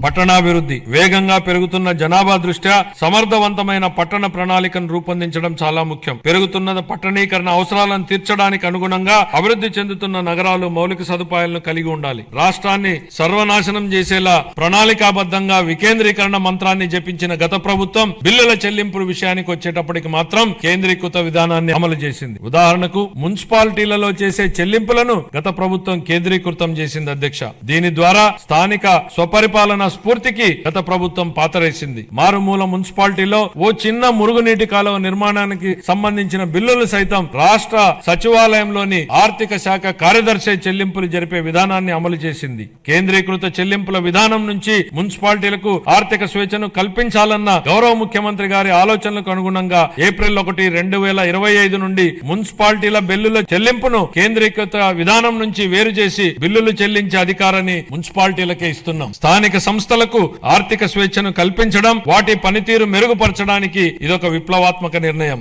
పట్టణాభివృద్ధి వేగంగా పెరుగుతున్న జనాభా దృష్ట్యా సమర్థవంతమైన పట్టణ ప్రణాళికను రూపొందించడం చాలా ముఖ్యం. పెరుగుతున్న పట్టణీకరణ అవసరాలను తీర్చడానికి అనుగుణంగా అభివృద్ధి చెందుతున్న నగరాలు మౌలిక సదుపాయాలను కలిగి ఉండాలి. రాష్ట్రాన్ని సర్వనాశనం చేసేలా ప్రణాళికాబద్ధంగా వికేంద్రీకరణ మంత్రాన్ని జపించిన గత ప్రభుత్వం బిల్లుల చెల్లింపు విషయానికి వచ్చేటప్పటికి మాత్రం కేంద్రీకృత విధానాన్ని అమలు చేసింది. ఉదాహరణకు మున్సిపాలిటీలలో చేసే చెల్లింపులను గత ప్రభుత్వం కేంద్రీకృతం చేసింది అధ్యక్ష. దీని ద్వారా స్థానిక స్వపరిపాలన స్ఫూర్తికి గత ప్రభుత్వం పాతరేసింది. మారుమూల మున్సిపాలిటీలో ఓ చిన్న మురుగునీటి కాలువ నిర్మాణానికి సంబంధించిన బిల్లులు సైతం రాష్ట్ర సచివాలయంలోని ఆర్థిక శాఖ కార్యదర్శి చెల్లింపులు జరిపే విధానాన్ని అమలు చేసింది. కేంద్రీకృత చెల్లింపుల విధానం నుంచి మున్సిపాలిటీలకు ఆర్థిక స్వేచ్ఛను కల్పించాలన్న గౌరవ ముఖ్యమంత్రి గారి ఆలోచనలకు అనుగుణంగా ఏప్రిల్ 1, 2025 నుండి మున్సిపాలిటీల బిల్లుల చెల్లింపును కేంద్రీకృత విధానం నుంచి వేరు చేసి బిల్లులు చెల్లించే అధికారాన్ని మున్సిపాలిటీలకే ఇస్తున్నాం. స్థానిక సంస్థలకు ఆర్థిక స్వేచ్ఛను కల్పించడం, వాటి పనితీరు మెరుగుపరచడానికి ఇదొక విప్లవాత్మక నిర్ణయం.